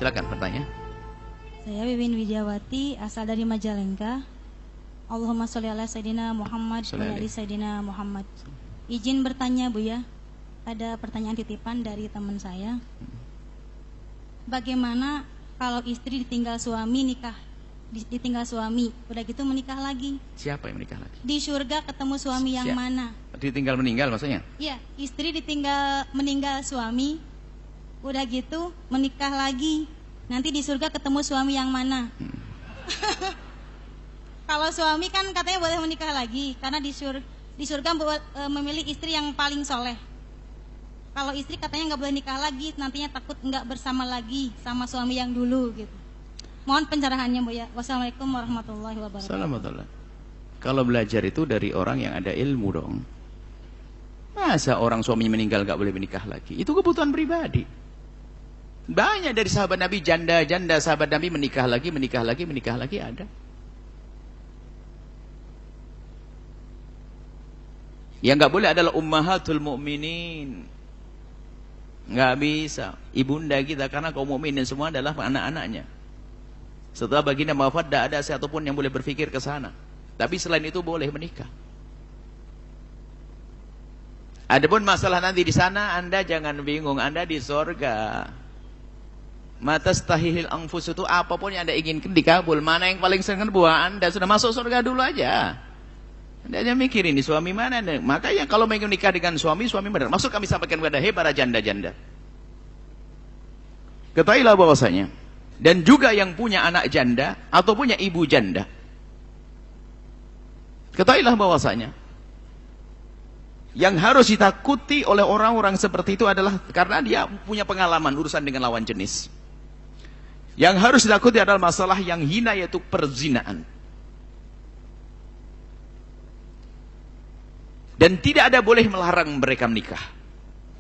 Silakan bertanya. Saya Wiwin Widiawati, asal dari Majalengka. Allahumma sholli ala Sayyidina Muhammad wa ala ali Sayyidina Muhammad. Izin bertanya Buya, ada pertanyaan titipan dari teman saya. Bagaimana kalau istri ditinggal suami ditinggal suami, udah gitu menikah lagi? Siapa yang menikah lagi? Di surga ketemu suami yang mana? Ditinggal meninggal maksudnya? Iya, istri meninggal suami, udah gitu menikah lagi. Nanti di surga ketemu suami yang mana? Kalau suami kan katanya boleh menikah lagi karena di surga memilih istri yang paling soleh. Kalau istri katanya nggak boleh nikah lagi, nantinya takut nggak bersama lagi sama suami yang dulu gitu. Mohon pencerahannya Bu ya. Wassalamualaikum warahmatullahi wabarakatuh. Assalamualaikum. Kalau belajar itu dari orang yang ada ilmu dong. Masa orang suaminya meninggal nggak boleh menikah lagi? Itu kebutuhan pribadi. Banyak dari sahabat Nabi janda sahabat Nabi menikah lagi ada. Yang nggak boleh adalah ummahatul mukminin. Nggak bisa. Ibunda kita karena kaum mukminin semua adalah anak-anaknya. Setelah baginda wafat tidak ada satupun yang boleh berpikir ke sana. Tapi selain itu boleh menikah. Adapun masalah nanti di sana Anda jangan bingung, Anda di sorga. Matastahihil anfus itu apapun yang Anda inginkan dikabul. Mana yang paling senang buah Anda sudah masuk surga dulu aja. Anda hanya mikir ini suami mana. Makanya kalau ingin menikah dengan suami benar. Maksud kami sampaikan kepada para janda-janda. Ketahuilah bahwasanya. Dan juga yang punya anak janda atau punya ibu janda. Ketahuilah bahwasanya. Yang harus ditakuti oleh orang-orang seperti itu adalah karena dia punya pengalaman urusan dengan lawan jenis. Yang harus ditakuti adalah masalah yang hina yaitu perzinaan. Dan tidak ada boleh melarang mereka menikah.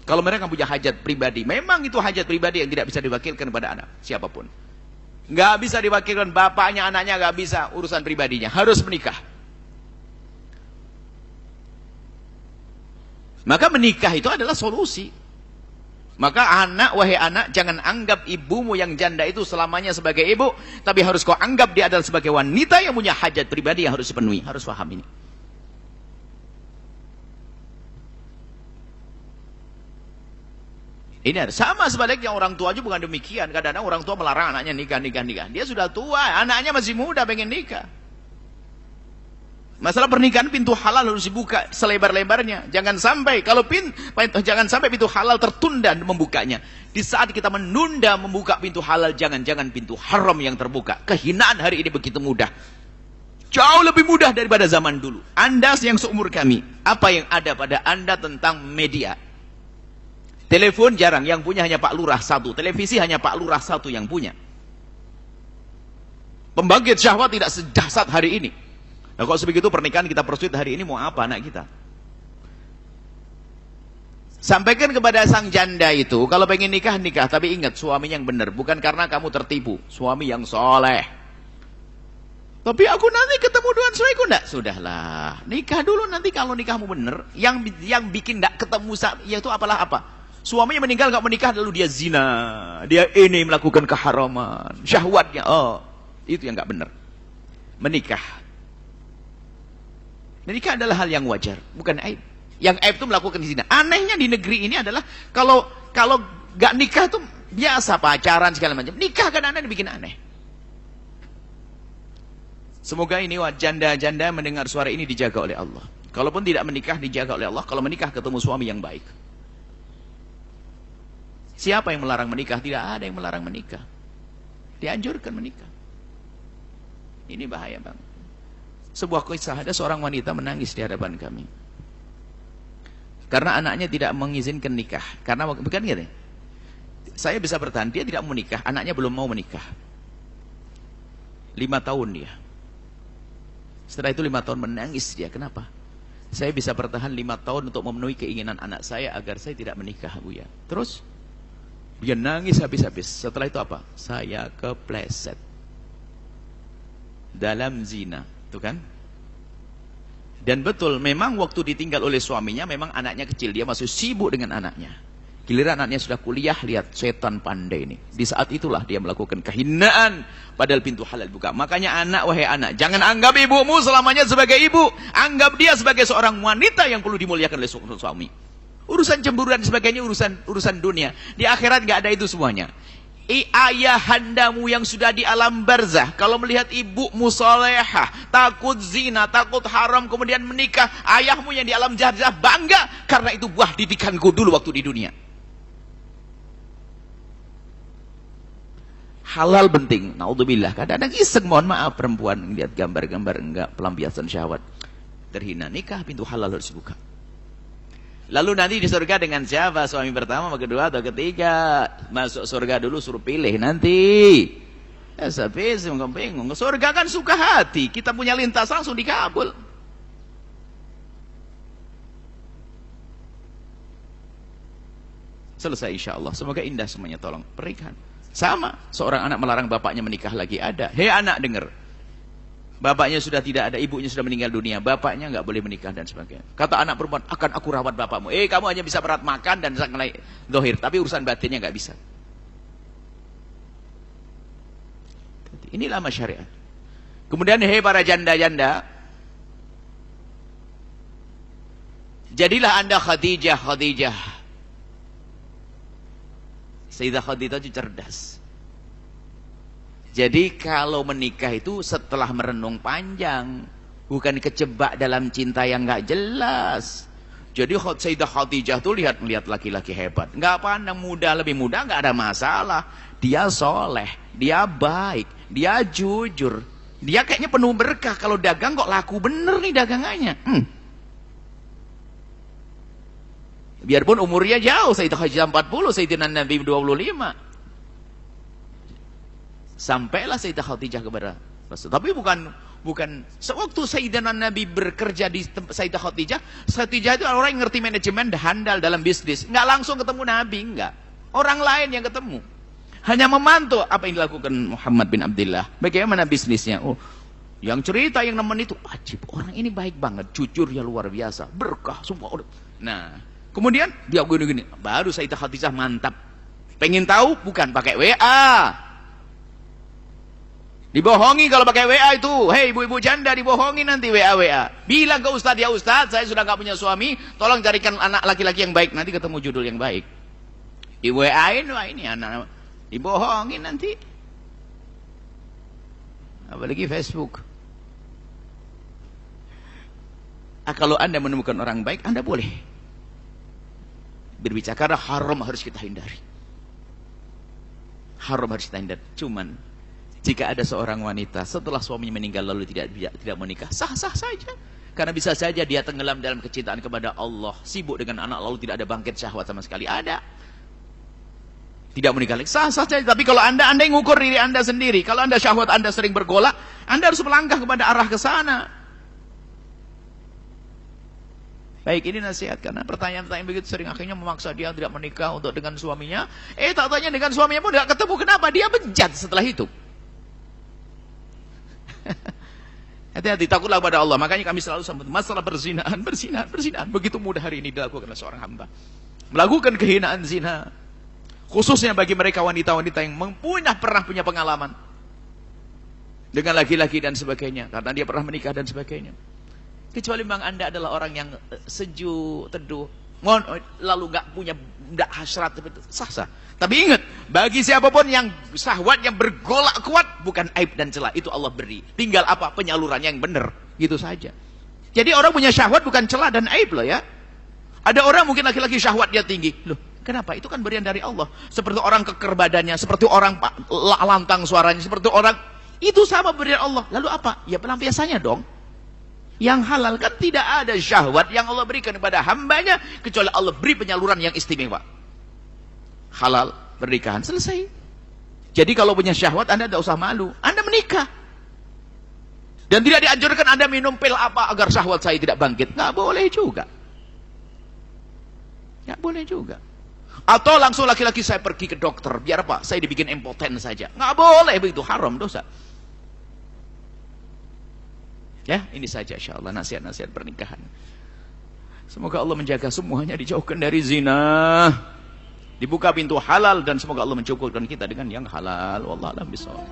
Kalau mereka punya hajat pribadi, memang itu hajat pribadi yang tidak bisa diwakilkan kepada anak siapapun. Nggak bisa diwakilkan bapaknya, anaknya nggak bisa urusan pribadinya, harus menikah. Maka menikah itu adalah solusi. Maka anak, wahai anak, jangan anggap ibumu yang janda itu selamanya sebagai ibu, tapi harus kau anggap dia adalah sebagai wanita yang punya hajat pribadi yang harus dipenuhi. Harus paham ini. Ini ada. Sama sebaliknya orang tua juga bukan demikian. Kadang-kadang orang tua melarang anaknya nikah. Dia sudah tua, anaknya masih muda pengen nikah. Masalah pernikahan pintu halal harus dibuka selebar-lebarnya. Jangan sampai pintu halal tertunda membukanya. Di saat kita menunda membuka pintu halal, jangan-jangan pintu haram yang terbuka. Kehinaan hari ini begitu mudah. Jauh lebih mudah daripada zaman dulu. Anda yang seumur kami, apa yang ada pada Anda tentang media? Telepon jarang, yang punya hanya Pak Lurah satu. Televisi hanya Pak Lurah satu yang punya. Pembangkit syahwat tidak sedahsyat hari ini. Nah kalau sebegitu pernikahan kita persuit hari ini mau apa anak kita? Sampaikan kepada sang janda itu, kalau pengen nikah, tapi ingat suaminya yang benar, bukan karena kamu tertipu, suami yang soleh. Tapi aku nanti ketemu dengan suamiku, enggak? Sudahlah, nikah dulu nanti kalau nikahmu benar, yang bikin enggak ketemu yaitu apalah apa? Suaminya meninggal enggak menikah lalu dia zina, dia ini melakukan keharaman, syahwatnya, itu yang enggak benar. Menikah adalah hal yang wajar, bukan aib. Yang aib itu melakukan zina. Anehnya di negeri ini adalah kalau nggak nikah tuh biasa pacaran segala macam. Nikah kadang-kadang dibikin aneh. Semoga ini janda-janda mendengar suara ini dijaga oleh Allah. Kalaupun tidak menikah dijaga oleh Allah. Kalau menikah ketemu suami yang baik. Siapa yang melarang menikah? Tidak ada yang melarang menikah. Dianjurkan menikah. Ini bahaya bang. Sebuah kisah, ada seorang wanita menangis di hadapan kami. Karena anaknya tidak mengizinkan nikah. Karena bukan gitu. Saya bisa bertahan, dia tidak mau menikah, anaknya belum mau menikah. 5 tahun dia. Setelah itu 5 tahun menangis dia. Kenapa? Saya bisa bertahan 5 tahun untuk memenuhi keinginan anak saya agar saya tidak menikah, Bu ya. Terus dia nangis habis-habis. Setelah itu apa? Saya kepleset dalam zina. Itu kan? Dan betul, memang waktu ditinggal oleh suaminya, memang anaknya kecil, dia masih sibuk dengan anaknya. Giliran anaknya sudah kuliah, lihat setan pandai ini. Di saat itulah dia melakukan kehinaan, padahal pintu halal buka. Makanya anak, wahai anak, jangan anggap ibumu selamanya sebagai ibu. Anggap dia sebagai seorang wanita yang perlu dimuliakan oleh suami. Urusan cemburuan dan sebagainya urusan dunia. Di akhirat nggak ada itu semuanya. Ayahandamu yang sudah di alam barzah, kalau melihat ibumu solehah, takut zina, takut haram, kemudian menikah, ayahmu yang di alam barzah bangga, karena itu buah didikanku dulu waktu di dunia. Halal penting, naudzubillah. Kadang-kadang iseng, mohon maaf, perempuan lihat gambar-gambar enggak, pelampiasan syahwat, terhina. Nikah, pintu halal harus dibuka. Lalu nanti di surga dengan siapa? Suami pertama, kedua, atau ketiga? Masuk surga dulu suruh pilih nanti. Saya bingung. Surga kan suka hati. Kita punya lintas langsung dikabul. Selesai insya Allah. Semoga indah semuanya. Tolong pernikahan. Sama. Seorang anak melarang bapaknya menikah lagi. Ada. Hei anak, dengar. Bapaknya sudah tidak ada, ibunya sudah meninggal dunia, bapaknya nggak boleh menikah dan sebagainya. Kata anak perempuan, akan aku rawat bapakmu. Kamu hanya bisa berat makan dan sangat dohir, tapi urusan batinnya nggak bisa. Inilah syariat. Kemudian hei para janda-janda, jadilah anda Khadijah. Sayyidah Khadijah itu cerdas. Jadi kalau menikah itu setelah merenung panjang, bukan kejebak dalam cinta yang nggak jelas. Jadi Sayyidah Khadijah tuh lihat laki-laki hebat, nggak pandang muda lebih muda, nggak ada masalah. Dia soleh, dia baik, dia jujur, dia kayaknya penuh berkah. Kalau dagang kok laku bener nih dagangannya. Biarpun umurnya jauh, Sayyidah Khadijah 40, Sayyidina Nabi 25. Sampailah Sayyidah Khadijah kepada Rasul. Tapi bukan sewaktu Sayyidina Nabi bekerja di Sayyidah Khadijah itu orang yang ngerti manajemen, handal dalam bisnis. Nggak langsung ketemu Nabi, enggak. Orang lain yang ketemu. Hanya memantau apa yang dilakukan Muhammad bin Abdullah. Bagaimana bisnisnya. Oh, yang cerita yang nemen itu ajib. Orang ini baik banget, jujur ya luar biasa, berkah semua. Nah, kemudian dia gini-gini. Baru Sayyidah Khadijah mantap. Pengen tahu? Bukan pakai WA. Dibohongi kalau pakai WA itu. Hei ibu-ibu janda, dibohongi nanti WA. Bilang ke Ustadz, ya Ustadz, saya sudah gak punya suami, tolong carikan anak laki-laki yang baik. Nanti ketemu judul yang baik. Di WA-in, wah ini anak. Dibohongi nanti. Apalagi Facebook. Kalau anda menemukan orang baik, anda boleh berbicara. Karena haram harus kita hindari. Haram harus kita hindari. Cuman jika ada seorang wanita setelah suaminya meninggal lalu tidak menikah, sah-sah saja. Karena bisa saja dia tenggelam dalam kecintaan kepada Allah, sibuk dengan anak lalu tidak ada bangkit syahwat sama sekali. Ada. Tidak menikah lagi, sah-sah saja. Tapi kalau anda yang ngukur diri anda sendiri, kalau anda syahwat anda sering bergolak, anda harus melangkah kepada arah ke sana. Baik, ini nasihat. Karena pertanyaan-pertanyaan begitu sering akhirnya memaksa dia tidak menikah untuk dengan suaminya. Tak tanya dengan suaminya pun tidak ketemu. Kenapa? Dia bejat setelah itu. Hati-hati, takutlah pada Allah. Makanya kami selalu sambut masalah berzinahan. Begitu mudah hari ini dilakukan oleh seorang hamba. Melakukan kehinaan zina. Khususnya bagi mereka wanita-wanita yang pernah punya pengalaman dengan laki-laki dan sebagainya. Karena dia pernah menikah dan sebagainya. Kecuali memang anda adalah orang yang sejuk, teduh, lalu nggak hasrat, sah-sah. Tapi ingat, bagi siapapun yang syahwat yang bergolak kuat, bukan aib dan celah, itu Allah beri. Tinggal apa? Penyalurannya yang benar, gitu saja. Jadi orang punya syahwat bukan celah dan aib loh ya. Ada orang mungkin laki-laki syahwat dia tinggi. Loh, kenapa? Itu kan berian dari Allah. Seperti orang keker badannya, seperti orang lantang suaranya, seperti orang, itu sama berian Allah. Lalu apa? Ya pelampiasannya dong. Yang halal kan tidak ada syahwat yang Allah berikan kepada hambanya kecuali Allah beri penyaluran yang istimewa. Halal, pernikahan, selesai. Jadi kalau punya syahwat anda tidak usah malu, anda menikah. Dan tidak dianjurkan anda minum pil apa agar syahwat saya tidak bangkit. Nggak boleh juga. Nggak boleh juga. Atau langsung laki-laki saya pergi ke dokter, biar apa? Saya dibikin impoten saja. Nggak boleh begitu, haram, dosa. Ya, ini saja insyaallah nasihat-nasihat pernikahan. Semoga Allah menjaga semuanya dijauhkan dari zina. Dibuka pintu halal dan semoga Allah mencukupkan kita dengan yang halal. Wallahu a'lam bishawab.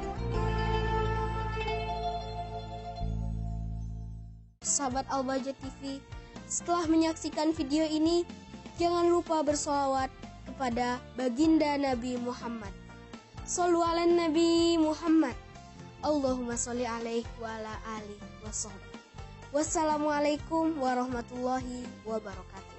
Sahabat Al-Bahjah TV, setelah menyaksikan video ini, jangan lupa bersolawat kepada baginda Nabi Muhammad. Shollu ala Nabi Muhammad. Allahumma sholli alaihi wa ala alihi wa sahbihi. Wassalamualaikum warahmatullahi wabarakatuh.